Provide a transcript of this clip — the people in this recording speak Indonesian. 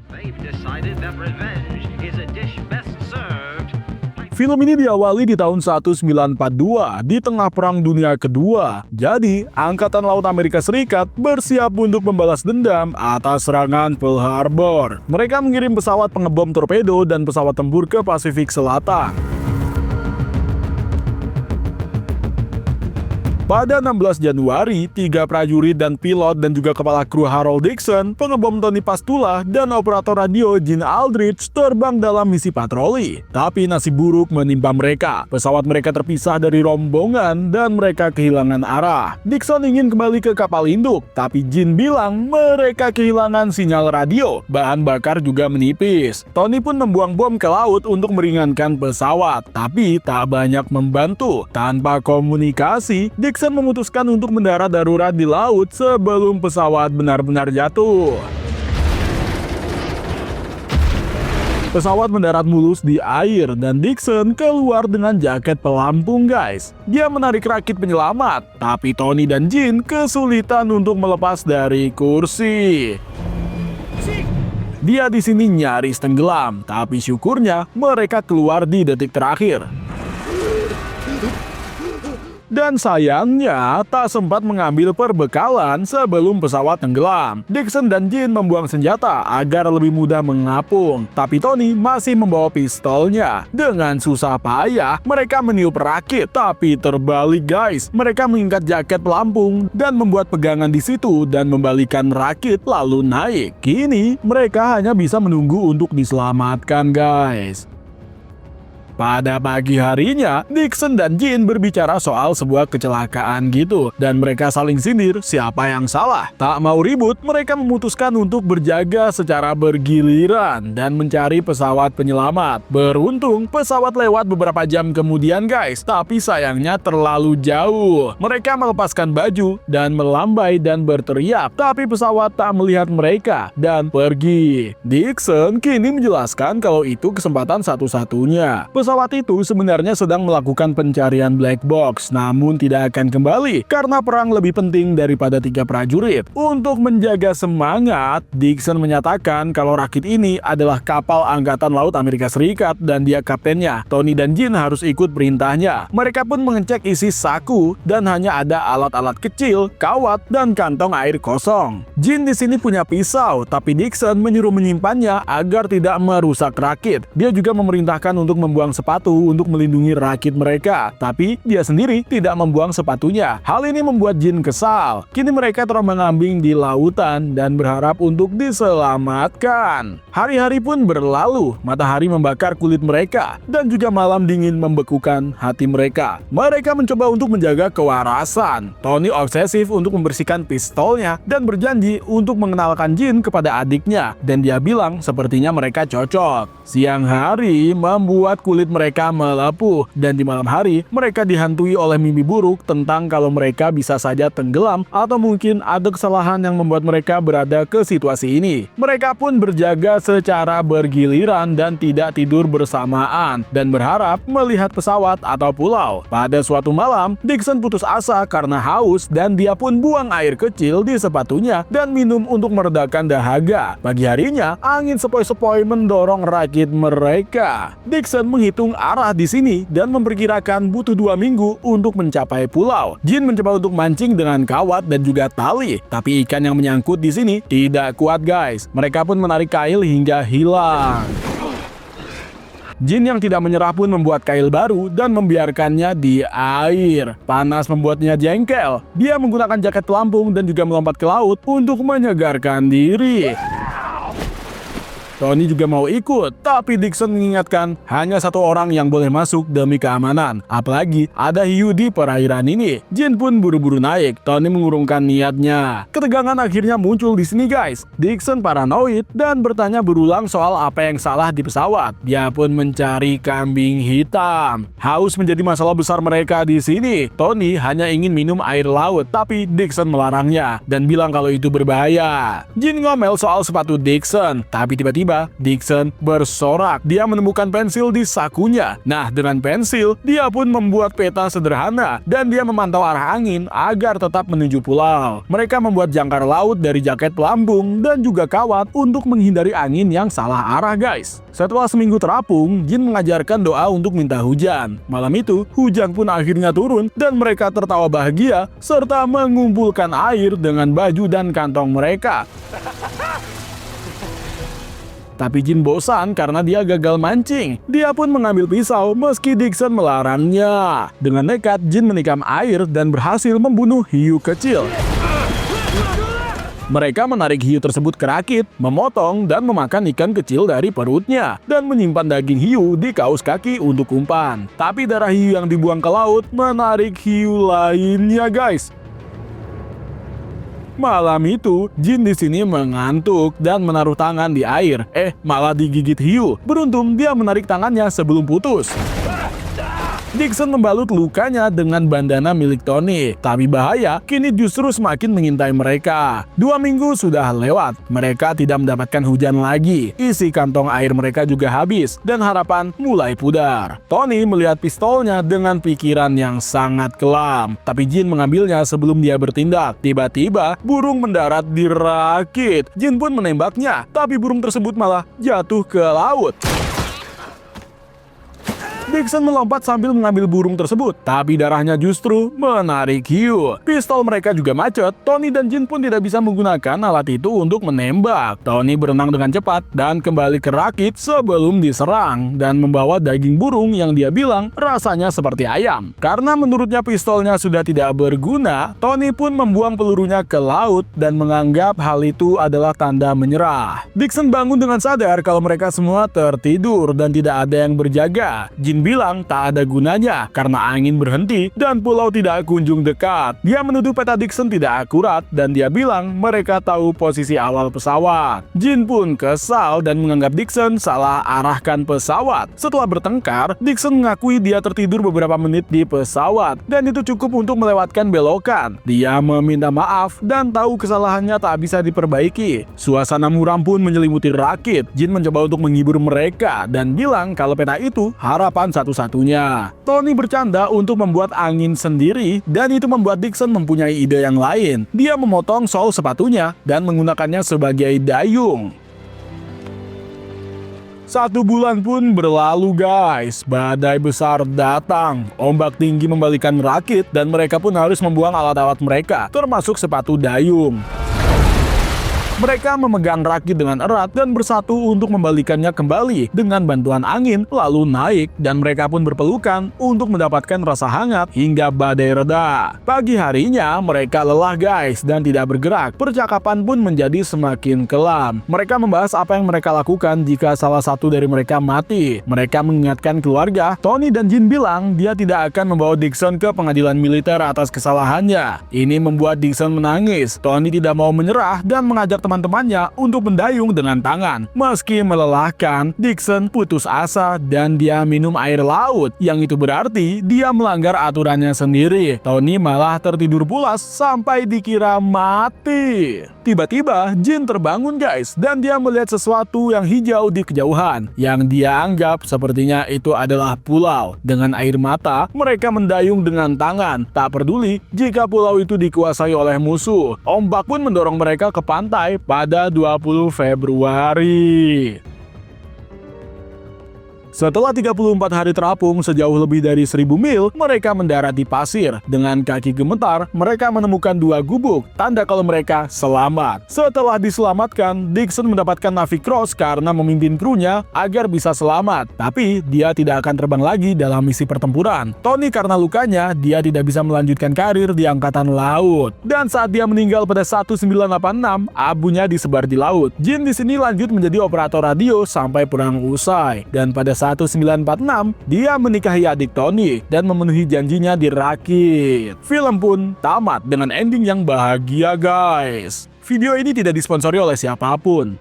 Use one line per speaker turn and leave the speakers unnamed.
They've decided that revenge is a dish best served.
Film ini diawali di tahun 1942 di tengah Perang Dunia Kedua. Jadi, Angkatan Laut Amerika Serikat bersiap untuk membalas dendam atas serangan Pearl Harbor. Mereka mengirim pesawat pengebom torpedo dan pesawat tempur ke Pasifik Selatan. Pada 16 Januari, 3 prajurit dan pilot dan juga kepala kru Harold Dixon, pengebom Tony Pastula, dan operator radio Gene Aldrich terbang dalam misi patroli. Tapi nasib buruk menimpa mereka. Pesawat mereka terpisah dari rombongan dan mereka kehilangan arah. Dixon ingin kembali ke kapal induk, tapi Gene bilang mereka kehilangan sinyal radio. Bahan bakar juga menipis. Tony pun membuang bom ke laut untuk meringankan pesawat, tapi tak banyak membantu. Tanpa komunikasi, Dixon memutuskan untuk mendarat darurat di laut sebelum pesawat benar-benar jatuh. Pesawat mendarat mulus di air dan Dixon keluar dengan jaket pelampung, guys. Dia menarik rakit penyelamat, tapi Tony dan Gene kesulitan untuk melepas dari kursi. Dia di sini nyaris tenggelam, tapi syukurnya mereka keluar di detik terakhir. Dan sayangnya, tak sempat mengambil perbekalan sebelum pesawat tenggelam. Dixon dan Gene membuang senjata agar lebih mudah mengapung. Tapi Tony masih membawa pistolnya. Dengan susah payah, mereka meniup rakit. Tapi terbalik, guys. Mereka mengikat jaket pelampung dan membuat pegangan di situ dan membalikan rakit lalu naik. Kini, mereka hanya bisa menunggu untuk diselamatkan, guys. Pada pagi harinya, Dixon dan Gene berbicara soal sebuah kecelakaan gitu, dan mereka saling sindir siapa yang salah. Tak mau ribut, mereka memutuskan untuk berjaga secara bergiliran dan mencari pesawat penyelamat. Beruntung, pesawat lewat beberapa jam kemudian, guys, tapi sayangnya terlalu jauh. Mereka melepaskan baju dan melambai dan berteriak, tapi pesawat tak melihat mereka dan pergi. Dixon kini menjelaskan kalau itu kesempatan satu-satunya. Pesawat itu sebenarnya sedang melakukan pencarian black box, namun tidak akan kembali karena perang lebih penting daripada 3 prajurit. Untuk menjaga semangat, Dixon menyatakan kalau rakit ini adalah kapal Angkatan Laut Amerika Serikat dan dia kaptennya. Tony dan Gene harus ikut perintahnya. Mereka pun mengecek isi saku dan hanya ada alat-alat kecil, kawat, dan kantong air kosong. Gene di sini punya pisau, tapi Dixon menyuruh menyimpannya agar tidak merusak rakit. Dia juga memerintahkan untuk membuang sepatu untuk melindungi rakit mereka, tapi dia sendiri tidak membuang sepatunya. Hal ini membuat Gene kesal. Kini mereka terombang-ambing di lautan dan berharap untuk diselamatkan. Hari-hari pun berlalu, matahari membakar kulit mereka dan juga malam dingin membekukan hati mereka. Mereka mencoba untuk menjaga kewarasan. Tony obsesif untuk membersihkan pistolnya dan berjanji untuk mengenalkan Gene kepada adiknya, dan dia bilang sepertinya mereka cocok. Siang hari membuat kulit mereka melepuh, dan di malam hari mereka dihantui oleh mimpi buruk tentang kalau mereka bisa saja tenggelam atau mungkin ada kesalahan yang membuat mereka berada ke situasi ini. Mereka pun berjaga secara bergiliran dan tidak tidur bersamaan dan berharap melihat pesawat atau pulau. Pada suatu malam, Dixon putus asa karena haus dan dia pun buang air kecil di sepatunya dan minum untuk meredakan dahaga. Pagi harinya, angin sepoi-sepoi mendorong rakit mereka. Dixon menghitung arah di sini dan memperkirakan butuh 2 minggu untuk mencapai pulau. Gene mencoba untuk mancing dengan kawat dan juga tali, tapi ikan yang menyangkut di sini tidak kuat, guys. Mereka pun menarik kail hingga hilang. Gene yang tidak menyerah pun membuat kail baru dan membiarkannya di air. Panas membuatnya jengkel. Dia menggunakan jaket pelampung dan juga melompat ke laut untuk menyegarkan diri. Tony juga mau ikut, tapi Dixon mengingatkan hanya 1 orang yang boleh masuk demi keamanan. Apalagi ada hiu di perairan ini. Gene pun buru-buru naik. Tony mengurungkan niatnya. Ketegangan akhirnya muncul di sini, guys. Dixon paranoid dan bertanya berulang soal apa yang salah di pesawat. Dia pun mencari kambing hitam. Haus menjadi masalah besar mereka di sini. Tony hanya ingin minum air laut, tapi Dixon melarangnya dan bilang kalau itu berbahaya. Gene ngomel soal sepatu Dixon, tapi tiba-tiba Tiba-tiba, Dixon bersorak. Dia menemukan pensil di sakunya. Nah, dengan pensil, dia pun membuat peta sederhana dan dia memantau arah angin agar tetap menuju pulau. Mereka membuat jangkar laut dari jaket pelampung dan juga kawat untuk menghindari angin yang salah arah, guys. Setelah seminggu terapung, Jin mengajarkan doa untuk minta hujan. Malam itu, hujan pun akhirnya turun dan mereka tertawa bahagia serta mengumpulkan air dengan baju dan kantong mereka. Tapi Jin bosan karena dia gagal mancing. Dia pun mengambil pisau meski Dixon melarangnya. Dengan nekat, Jin menikam air dan berhasil membunuh hiu kecil. Mereka menarik hiu tersebut ke rakit, memotong dan memakan ikan kecil dari perutnya, dan menyimpan daging hiu di kaus kaki untuk umpan. Tapi darah hiu yang dibuang ke laut menarik hiu lainnya, guys. Malam itu, Jin di sini mengantuk dan menaruh tangan di air. Malah digigit hiu. Beruntung dia menarik tangannya sebelum putus. Dixon membalut lukanya dengan bandana milik Tony. Tapi bahaya kini justru semakin mengintai mereka. 2 minggu sudah lewat. Mereka tidak mendapatkan hujan lagi. Isi kantong air mereka juga habis. Dan harapan mulai pudar. Tony melihat pistolnya dengan pikiran yang sangat kelam. Tapi Jin mengambilnya sebelum dia bertindak. Tiba-tiba burung mendarat di rakit. Jin pun menembaknya. Tapi burung tersebut malah jatuh ke laut. Dixon melompat sambil mengambil burung tersebut, tapi darahnya justru menarik hiu. Pistol mereka juga macet. Tony dan Jin pun tidak bisa menggunakan alat itu untuk menembak. Tony berenang dengan cepat dan kembali ke rakit sebelum diserang dan membawa daging burung yang dia bilang rasanya seperti ayam. Karena menurutnya pistolnya sudah tidak berguna, Tony pun membuang pelurunya ke laut dan menganggap hal itu adalah tanda menyerah. Dixon bangun dengan sadar kalau mereka semua tertidur dan tidak ada yang berjaga. Jin bilang tak ada gunanya karena angin berhenti dan pulau tidak kunjung dekat. Dia menuduh peta Dixon tidak akurat dan dia bilang mereka tahu posisi awal pesawat. Jin pun kesal dan menganggap Dixon salah arahkan pesawat. Setelah bertengkar, Dixon mengakui dia tertidur beberapa menit di pesawat dan itu cukup untuk melewatkan belokan. Dia meminta maaf dan tahu kesalahannya tak bisa diperbaiki. Suasana muram pun menyelimuti rakit. Jin mencoba untuk menghibur mereka dan bilang kalau peta itu harapan satu-satunya. Tony bercanda untuk membuat angin sendiri dan itu membuat Dixon mempunyai ide yang lain. Dia memotong sol sepatunya dan menggunakannya sebagai dayung. 1 bulan pun berlalu, guys. Badai besar datang. Ombak tinggi membalikan rakit dan mereka pun harus membuang alat-alat mereka, termasuk sepatu dayung. Mereka memegang rakit dengan erat dan bersatu untuk membalikannya kembali dengan bantuan angin lalu naik dan mereka pun berpelukan untuk mendapatkan rasa hangat hingga badai reda. Pagi harinya mereka lelah, guys, dan tidak bergerak. Percakapan pun menjadi semakin kelam. Mereka membahas apa yang mereka lakukan jika salah satu dari mereka mati. Mereka mengingatkan keluarga. Tony dan Jin bilang dia tidak akan membawa Dixon ke pengadilan militer atas kesalahannya. Ini membuat Dixon menangis. Tony tidak mau menyerah dan mengajak teman-temannya untuk mendayung dengan tangan. Meski melelahkan, Dixon putus asa dan dia minum air laut, yang itu berarti dia melanggar aturannya sendiri. Tony malah tertidur pulas sampai dikira mati. Tiba-tiba Jin terbangun, guys, dan dia melihat sesuatu yang hijau di kejauhan yang dia anggap sepertinya itu adalah pulau. Dengan air mata, mereka mendayung dengan tangan, tak peduli jika pulau itu dikuasai oleh musuh. Ombak pun mendorong mereka ke pantai pada 20 Februari. Setelah 34 hari terapung sejauh lebih dari 1000 mil, mereka mendarat di pasir. Dengan kaki gemetar, mereka menemukan 2 gubuk, tanda kalau mereka selamat. Setelah diselamatkan, Dixon mendapatkan Navy Cross karena memimpin krunya agar bisa selamat. Tapi, dia tidak akan terbang lagi dalam misi pertempuran. Tony karena lukanya, dia tidak bisa melanjutkan karir di Angkatan Laut. Dan saat dia meninggal pada 1986, abunya disebar di laut. Jin di sini lanjut menjadi operator radio sampai perang usai. Dan pada 1946, dia menikahi adik Tony dan memenuhi janjinya di rakit. Film pun tamat dengan ending yang bahagia, guys. Video ini tidak disponsori oleh siapapun.